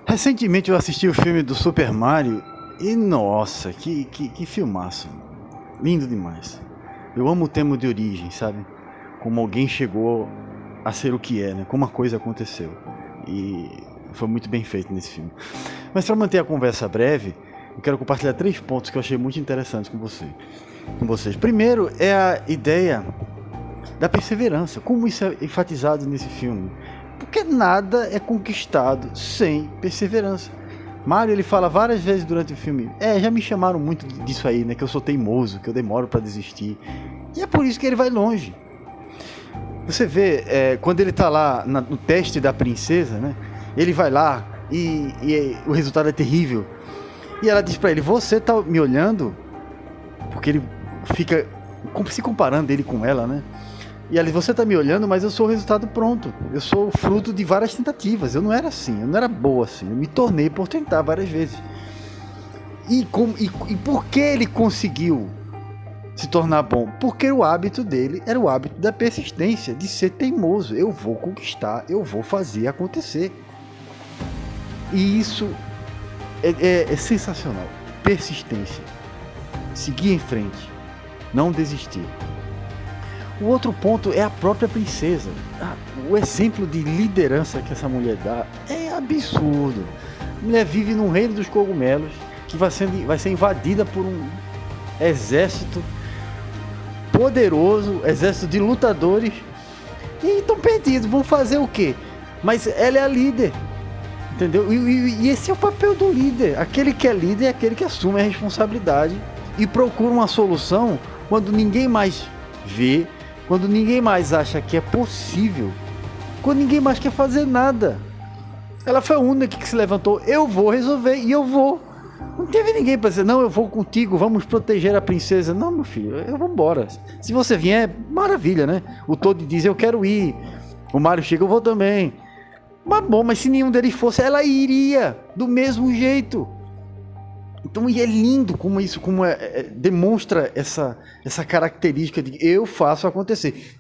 Recentemente eu assisti o filme do Super Mario e nossa, que filmaço. Lindo demais. Eu amo o tema de origem, sabe? Como alguém chegou a ser o que é, né? Como a coisa aconteceu. E foi muito bem feito nesse filme. Mas para manter a conversa breve, eu quero compartilhar 3 pontos que eu achei muito interessantes com vocês. Primeiro é a ideia da perseverança, como isso é enfatizado nesse filme. Porque nada é conquistado sem perseverança. Mario, ele fala várias vezes durante o filme, já me chamaram muito disso aí, né, que eu sou teimoso, que eu demoro pra desistir. E é por isso que ele vai longe. Você vê, quando ele tá lá no teste da princesa, né, ele vai lá e o resultado é terrível. E ela diz pra ele, você tá me olhando? Porque ele fica se comparando ele com ela, né? E ali, você tá me olhando, mas eu sou o resultado pronto. Eu sou o fruto de várias tentativas. Eu não era assim, eu não era boa assim. Eu me tornei por tentar várias vezes. E por que ele conseguiu se tornar bom? Porque o hábito dele era o hábito da persistência, de ser teimoso. Eu vou conquistar, eu vou fazer acontecer. E isso é sensacional. Persistência. Seguir em frente. Não desistir. O outro ponto é a própria princesa. O exemplo de liderança que essa mulher dá é absurdo. A mulher vive num reino dos cogumelos que vai ser invadida por um exército poderoso, exército de lutadores, e estão perdidos, vão fazer o quê? Mas ela é a líder, entendeu? E esse é o papel do líder. Aquele que é líder é aquele que assume a responsabilidade e procura uma solução quando ninguém mais vê, quando ninguém mais acha que é possível, quando ninguém mais quer fazer nada. Ela foi a única que se levantou, eu vou resolver e eu vou. Não teve ninguém para dizer, não, eu vou contigo, vamos proteger a princesa. Não, meu filho, eu vou embora. Se você vier, maravilha, né? O Toad diz, eu quero ir. O Mario chega, eu vou também. Mas bom, mas se nenhum deles fosse, ela iria do mesmo jeito. Então, e é lindo como isso demonstra essa característica de eu faço acontecer.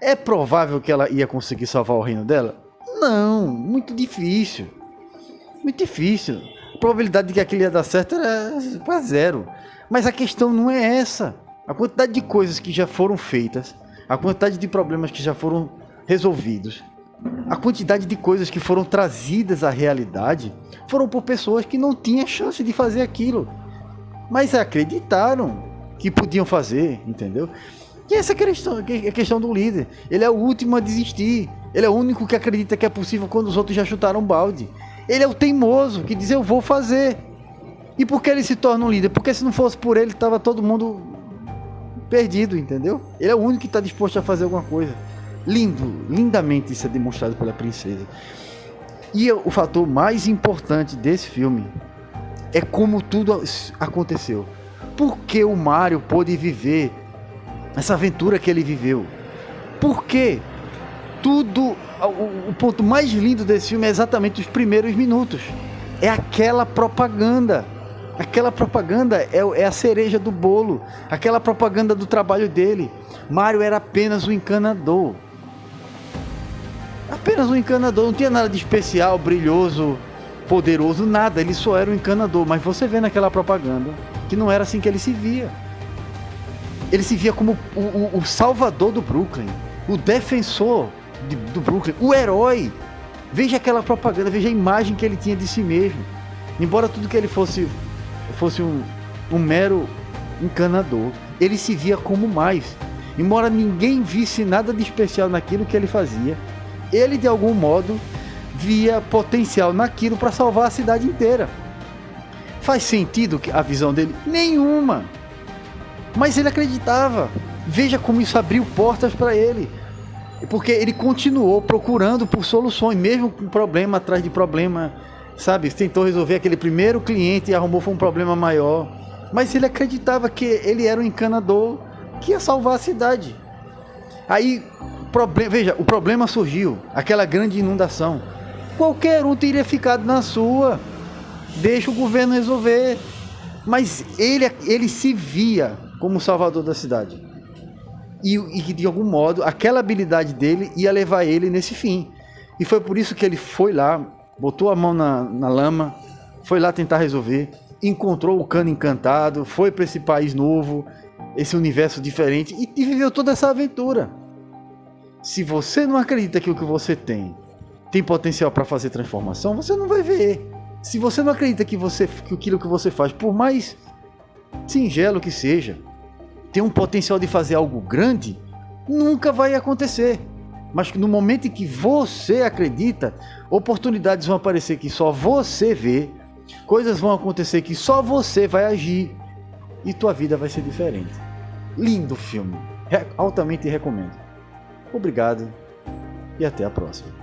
É provável que ela ia conseguir salvar o reino dela? Não, muito difícil. Muito difícil. A probabilidade de que aquilo ia dar certo era quase zero. Mas a questão não é essa. A quantidade de coisas que já foram feitas, a quantidade de problemas que já foram resolvidos, a quantidade de coisas que foram trazidas à realidade foram por pessoas que não tinham chance de fazer aquilo, mas acreditaram que podiam fazer, entendeu? E essa é a questão do líder. Ele é o último a desistir. Ele é o único que acredita que é possível quando os outros já chutaram balde. Ele é o teimoso que diz eu vou fazer. E por que ele se torna um líder? Porque se não fosse por ele, estava todo mundo perdido, entendeu? Ele é o único que está disposto a fazer alguma coisa. Lindamente isso é demonstrado pela princesa. E o fator mais importante desse filme é como tudo aconteceu. Por que o Mario pôde viver essa aventura que ele viveu? Por quê? O ponto mais lindo desse filme é exatamente os primeiros minutos. É aquela propaganda. Aquela propaganda é a cereja do bolo. Aquela propaganda do trabalho dele. Mario era apenas um encanador. Apenas um encanador, não tinha nada de especial, brilhoso, poderoso, nada. Ele só era um encanador. Mas você vê naquela propaganda que não era assim que ele se via. Ele se via como o salvador do Brooklyn, o defensor do Brooklyn, o herói. Veja aquela propaganda, veja a imagem que ele tinha de si mesmo. Embora tudo que ele fosse um mero encanador, ele se via como mais. Embora ninguém visse nada de especial naquilo que ele fazia, ele de algum modo via potencial naquilo para salvar a cidade inteira. Faz sentido a visão dele? Nenhuma. Mas ele acreditava. Veja como isso abriu portas para ele. Porque ele continuou procurando por soluções, mesmo com problema atrás de problema, sabe? Tentou resolver aquele primeiro cliente e arrumou um problema maior. Mas ele acreditava que ele era um encanador que ia salvar a cidade. Aí, veja, o problema surgiu, aquela grande inundação. Qualquer um teria ficado na sua. Deixa o governo resolver. Mas ele se via como salvador da cidade. E de algum modo, aquela habilidade dele ia levar ele nesse fim. E foi por isso que ele foi lá, botou a mão na lama, foi lá tentar resolver, encontrou o cano encantado, foi para esse país novo, esse universo diferente e viveu toda essa aventura. Se você não acredita que o que você tem potencial para fazer transformação, você não vai ver. Se você não acredita que aquilo que você faz, por mais singelo que seja, tem um potencial de fazer algo grande, nunca vai acontecer. Mas no momento em que você acredita, oportunidades vão aparecer que só você vê, coisas vão acontecer que só você vai agir e tua vida vai ser diferente. Lindo filme, altamente recomendo. Obrigado e até a próxima.